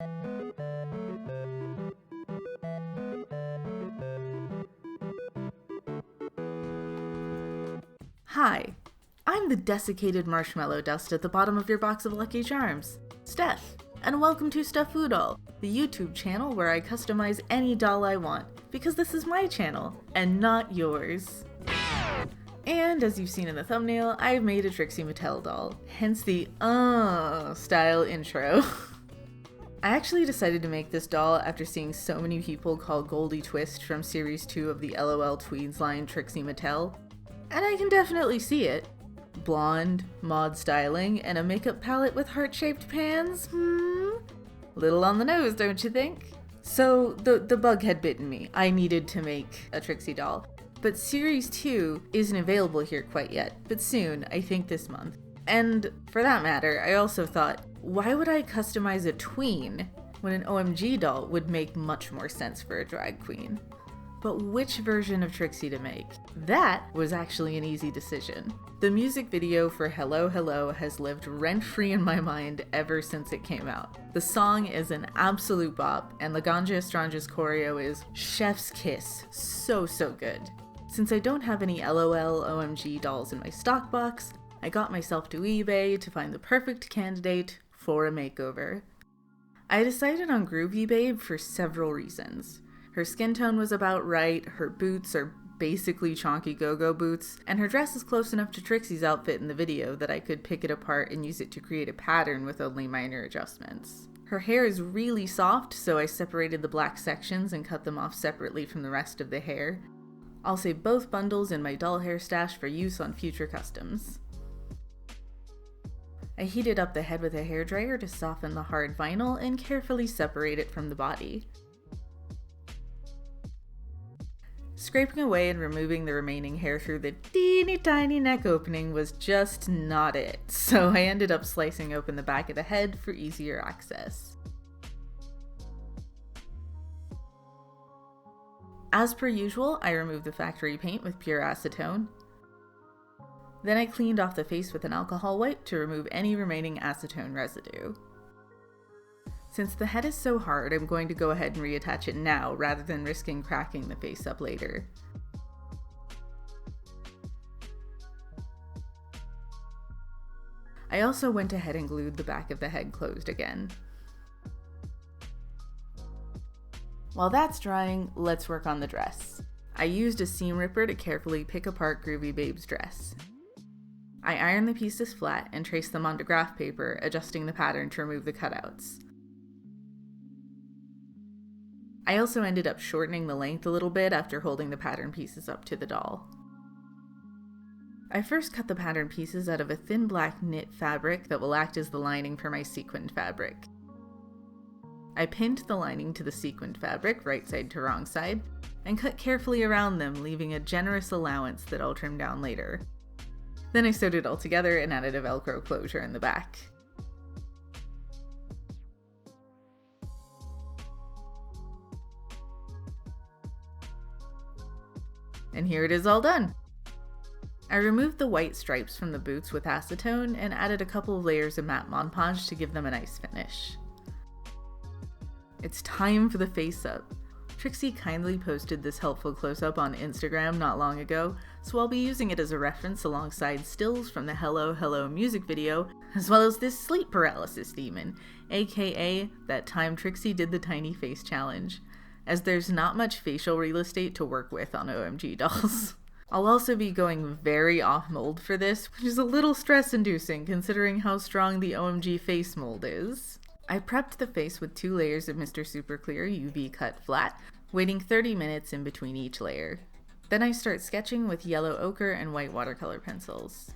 Hi, I'm the desiccated marshmallow dust at the bottom of your box of Lucky Charms, Steph, and welcome to Steffoodle, the YouTube channel where I customize any doll I want, because this is my channel, and not yours. And as you've seen in the thumbnail, I've made a Trixie Mattel doll, hence the style intro. I actually decided to make this doll after seeing so many people call Goldie Twist from Series 2 of the LOL Tweens line Trixie Mattel, and I can definitely see it. Blonde, mod styling, and a makeup palette with heart-shaped pans? Little on the nose, don't you think? So the bug had bitten me. I needed to make a Trixie doll. But Series 2 isn't available here quite yet, but soon, I think this month. And for that matter, I also thought, why would I customize a tween when an OMG doll would make much more sense for a drag queen? But which version of Trixie to make? That was actually an easy decision. The music video for Hello Hello has lived rent-free in my mind ever since it came out. The song is an absolute bop, and Laganja Estranja's choreo is chef's kiss. So good. Since I don't have any LOL OMG dolls in my stock box, I got myself to eBay to find the perfect candidate for a makeover. I decided on Groovy Babe for several reasons. Her skin tone was about right, her boots are basically chonky go-go boots, and her dress is close enough to Trixie's outfit in the video that I could pick it apart and use it to create a pattern with only minor adjustments. Her hair is really soft, so I separated the black sections and cut them off separately from the rest of the hair. I'll save both bundles in my doll hair stash for use on future customs. I heated up the head with a hairdryer to soften the hard vinyl and carefully separate it from the body. Scraping away and removing the remaining hair through the teeny tiny neck opening was just not it, so I ended up slicing open the back of the head for easier access. As per usual, I removed the factory paint with pure acetone. Then I cleaned off the face with an alcohol wipe to remove any remaining acetone residue. Since the head is so hard, I'm going to go ahead and reattach it now rather than risking cracking the face up later. I also went ahead and glued the back of the head closed again. While that's drying, let's work on the dress. I used a seam ripper to carefully pick apart Groovy Babe's dress. I ironed the pieces flat and traced them onto graph paper, adjusting the pattern to remove the cutouts. I also ended up shortening the length a little bit after holding the pattern pieces up to the doll. I first cut the pattern pieces out of a thin black knit fabric that will act as the lining for my sequined fabric. I pinned the lining to the sequined fabric, right side to wrong side, and cut carefully around them, leaving a generous allowance that I'll trim down later. Then I sewed it all together and added a Velcro closure in the back. And here it is all done! I removed the white stripes from the boots with acetone and added a couple of layers of matte Mod Podge to give them a nice finish. It's time for the face-up. Trixie kindly posted this helpful close-up on Instagram not long ago, so I'll be using it as a reference alongside stills from the Hello Hello music video, as well as this sleep paralysis demon, aka that time Trixie did the tiny face challenge, as there's not much facial real estate to work with on OMG dolls. I'll also be going very off-mold for this, which is a little stress-inducing considering how strong the OMG face mold is. I prepped the face with 2 layers of Mr. Super Clear UV cut flat, waiting 30 minutes in between each layer. Then I start sketching with yellow ochre and white watercolor pencils.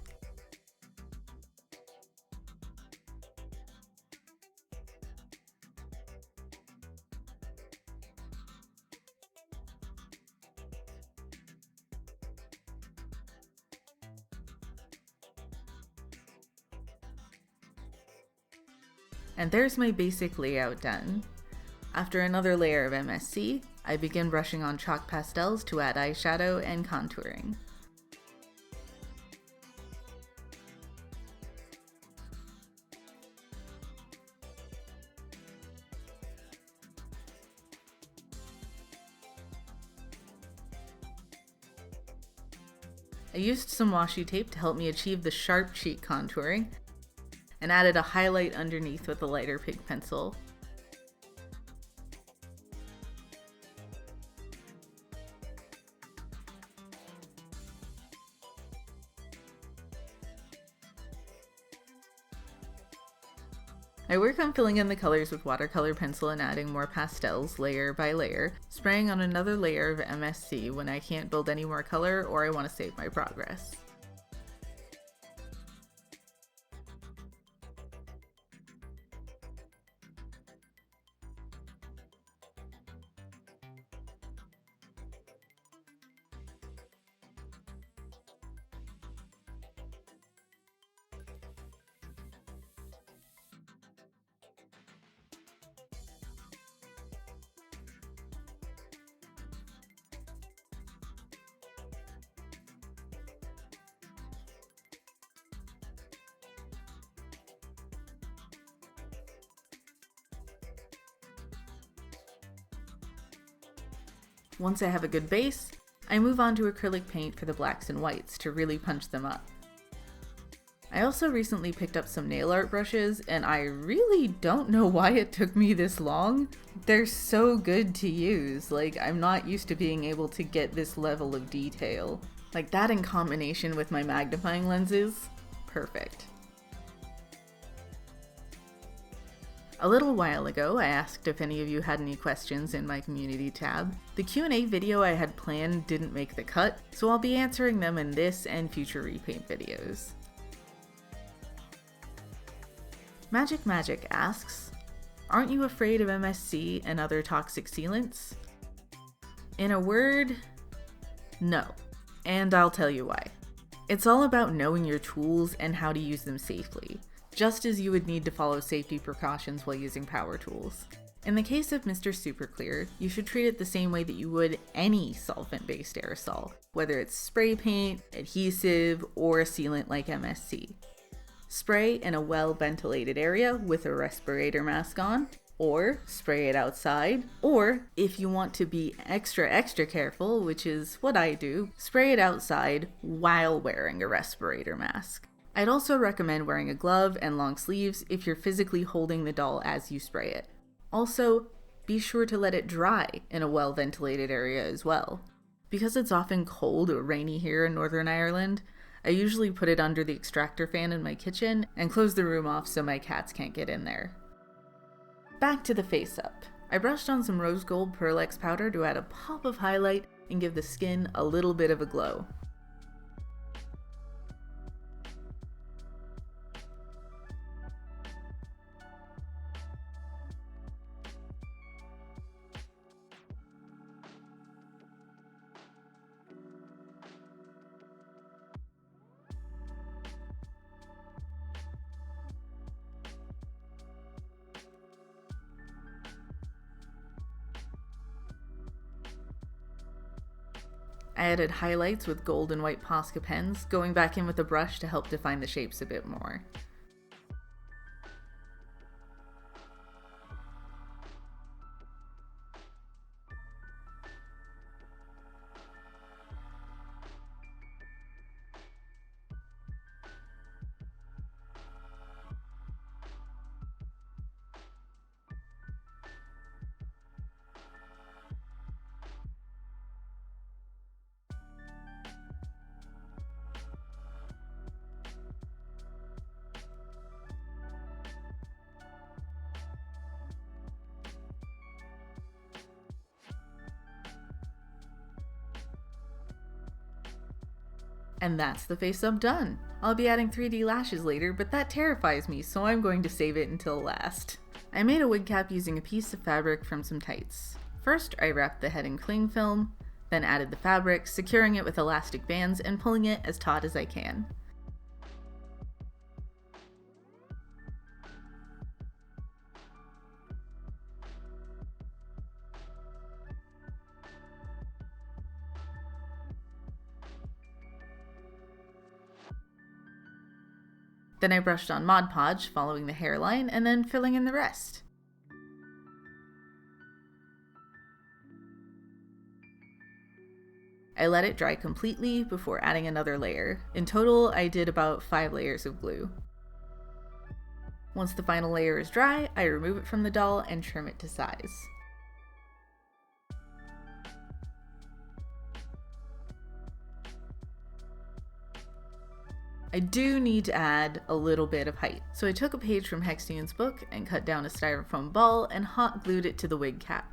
And there's my basic layout done. After another layer of MSC, I begin brushing on chalk pastels to add eyeshadow and contouring. I used some washi tape to help me achieve the sharp cheek contouring, and added a highlight underneath with a lighter pink pencil. I work on filling in the colors with watercolor pencil and adding more pastels layer by layer, spraying on another layer of MSC when I can't build any more color or I want to save my progress. Once I have a good base, I move on to acrylic paint for the blacks and whites to really punch them up. I also recently picked up some nail art brushes, and I really don't know why it took me this long. They're so good to use, like I'm not used to being able to get this level of detail. Like that in combination with my magnifying lenses, perfect. A little while ago, I asked if any of you had any questions in my community tab. The Q&A video I had planned didn't make the cut, so I'll be answering them in this and future repaint videos. Magic asks, aren't you afraid of MSC and other toxic sealants? In a word, no. And I'll tell you why. It's all about knowing your tools and how to use them safely, just as you would need to follow safety precautions while using power tools. In the case of Mr. Super Clear, you should treat it the same way that you would any solvent-based aerosol, whether it's spray paint, adhesive, or a sealant like MSC. Spray in a well-ventilated area with a respirator mask on, or spray it outside, or if you want to be extra careful, which is what I do, spray it outside while wearing a respirator mask. I'd also recommend wearing a glove and long sleeves if you're physically holding the doll as you spray it. Also, be sure to let it dry in a well-ventilated area as well. Because it's often cold or rainy here in Northern Ireland, I usually put it under the extractor fan in my kitchen and close the room off so my cats can't get in there. Back to the face-up. I brushed on some rose gold PearlEx powder to add a pop of highlight and give the skin a little bit of a glow. I added highlights with gold and white Posca pens, going back in with a brush to help define the shapes a bit more. And that's the face-up done. I'll be adding 3D lashes later, but that terrifies me, so I'm going to save it until last. I made a wig cap using a piece of fabric from some tights. First, I wrapped the head in cling film, then added the fabric, securing it with elastic bands and pulling it as taut as I can. Then I brushed on Mod Podge, following the hairline, and then filling in the rest. I let it dry completely before adding another layer. In total, I did about 5 layers of glue. Once the final layer is dry, I remove it from the doll and trim it to size. I do need to add a little bit of height, so I took a page from Hextion's book and cut down a styrofoam ball and hot glued it to the wig cap.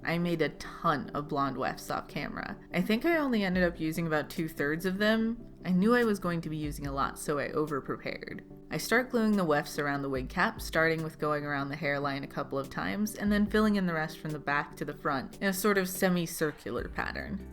I made a ton of blonde wefts off camera. I think I only ended up using about 2/3 of them. I knew I was going to be using a lot, so I over-prepared. I start gluing the wefts around the wig cap, starting with going around the hairline a couple of times, and then filling in the rest from the back to the front in a sort of semi-circular pattern.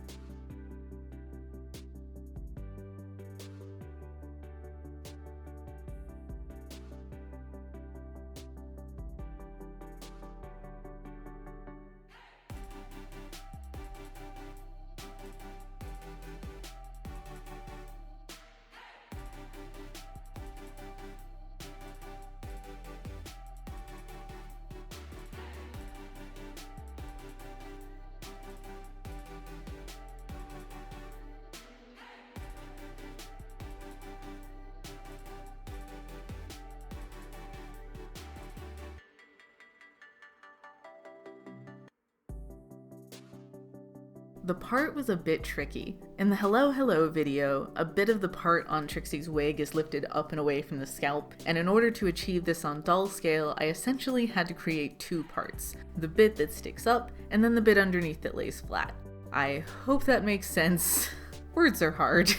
The part was a bit tricky. In the Hello Hello video, a bit of the part on Trixie's wig is lifted up and away from the scalp, and in order to achieve this on doll scale, I essentially had to create 2 parts. The bit that sticks up, and then the bit underneath that lays flat. I hope that makes sense. Words are hard.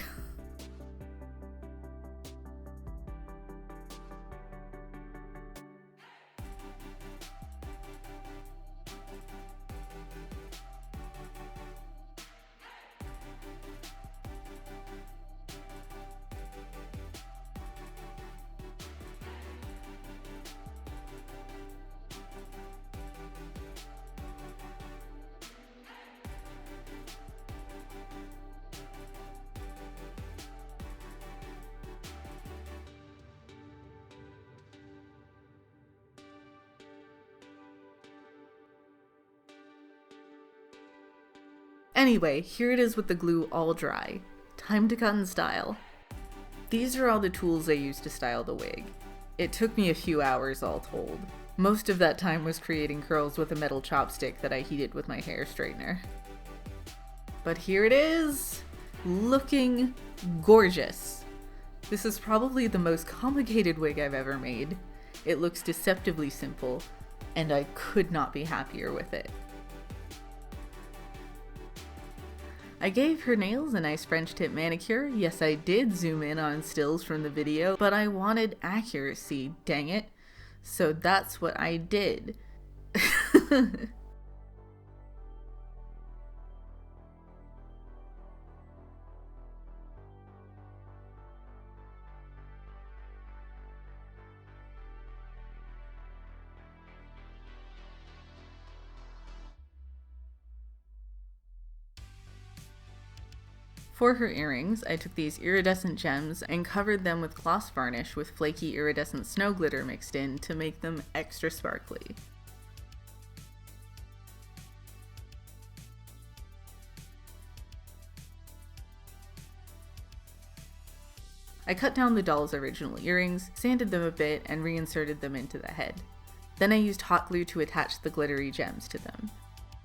Anyway, here it is with the glue all dry. Time to cut and style. These are all the tools I used to style the wig. It took me a few hours all told. Most of that time was creating curls with a metal chopstick that I heated with my hair straightener. But here it is! Looking gorgeous! This is probably the most complicated wig I've ever made. It looks deceptively simple, and I could not be happier with it. I gave her nails a nice French tip manicure. Yes, I did zoom in on stills from the video, but I wanted accuracy, dang it. So that's what I did. For her earrings, I took these iridescent gems and covered them with gloss varnish with flaky iridescent snow glitter mixed in to make them extra sparkly. I cut down the doll's original earrings, sanded them a bit, and reinserted them into the head. Then I used hot glue to attach the glittery gems to them.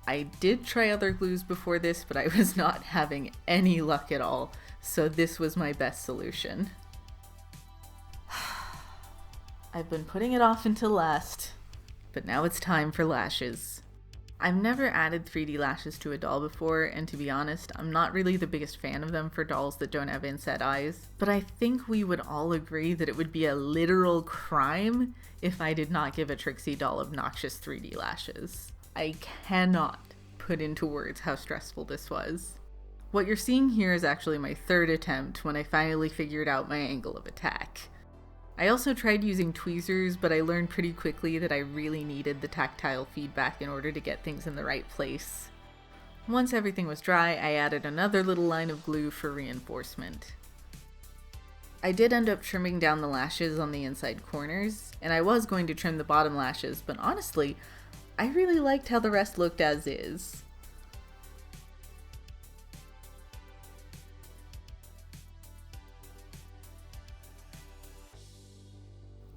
I did try other glues before this, but I was not having any luck at all, so this was my best solution. I've been putting it off until last, but now it's time for lashes. I've never added 3D lashes to a doll before, and to be honest, I'm not really the biggest fan of them for dolls that don't have inset eyes, but I think we would all agree that it would be a literal crime if I did not give a Trixie doll obnoxious 3D lashes. I cannot put into words how stressful this was. What you're seeing here is actually my 3rd attempt when I finally figured out my angle of attack. I also tried using tweezers, but I learned pretty quickly that I really needed the tactile feedback in order to get things in the right place. Once everything was dry, I added another little line of glue for reinforcement. I did end up trimming down the lashes on the inside corners, and I was going to trim the bottom lashes, but honestly, I really liked how the rest looked as is.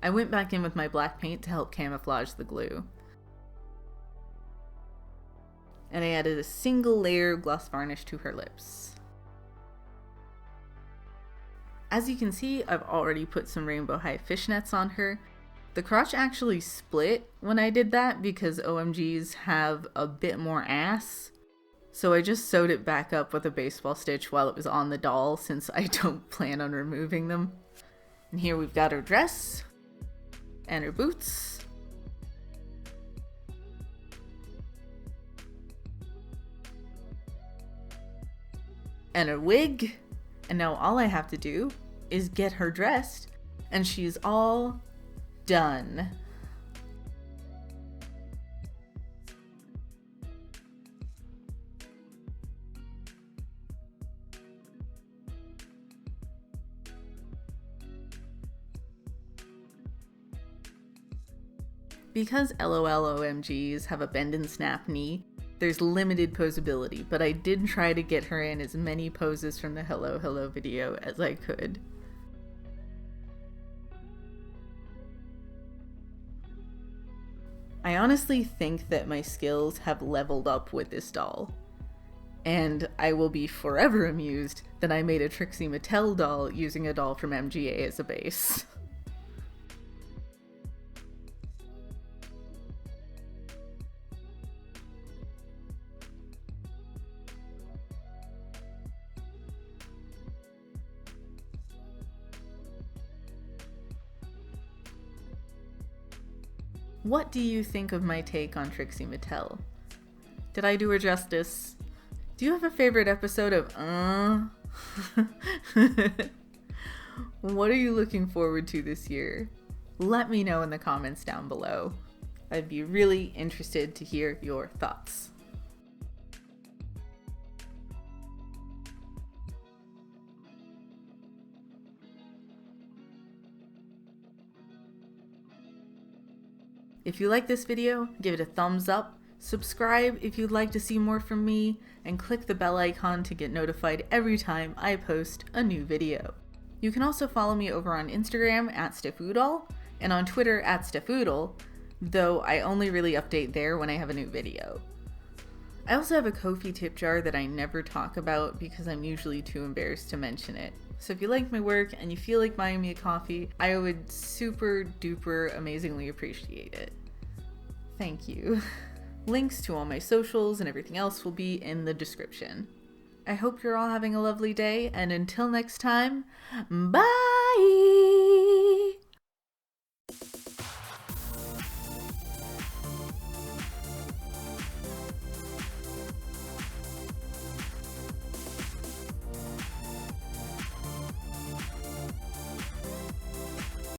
I went back in with my black paint to help camouflage the glue. And I added a single layer of gloss varnish to her lips. As you can see, I've already put some rainbow high fishnets on her. The crotch actually split when I did that because OMGs have a bit more ass. So I just sewed it back up with a baseball stitch while it was on the doll since I don't plan on removing them. And here we've got her dress and her boots. And a wig, and now all I have to do is get her dressed, and she's all done. Because LOL OMGs have a bend and snap knee, there's limited posability, but I did try to get her in as many poses from the Hello Hello video as I could. I honestly think that my skills have leveled up with this doll. And I will be forever amused that I made a Trixie Mattel doll using a doll from MGA as a base. What do you think of my take on Trixie Mattel? Did I do her justice? Do you have a favorite episode of What are you looking forward to this year? Let me know in the comments down below. I'd be really interested to hear your thoughts. If you like this video, give it a thumbs up, subscribe if you'd like to see more from me, and click the bell icon to get notified every time I post a new video. You can also follow me over on Instagram @StephOodle and on Twitter @StephOodle, though I only really update there when I have a new video. I also have a Ko-fi tip jar that I never talk about because I'm usually too embarrassed to mention it. So if you like my work and you feel like buying me a coffee, I would super duper amazingly appreciate it. Thank you. Links to all my socials and everything else will be in the description. I hope you're all having a lovely day, and until next time, bye!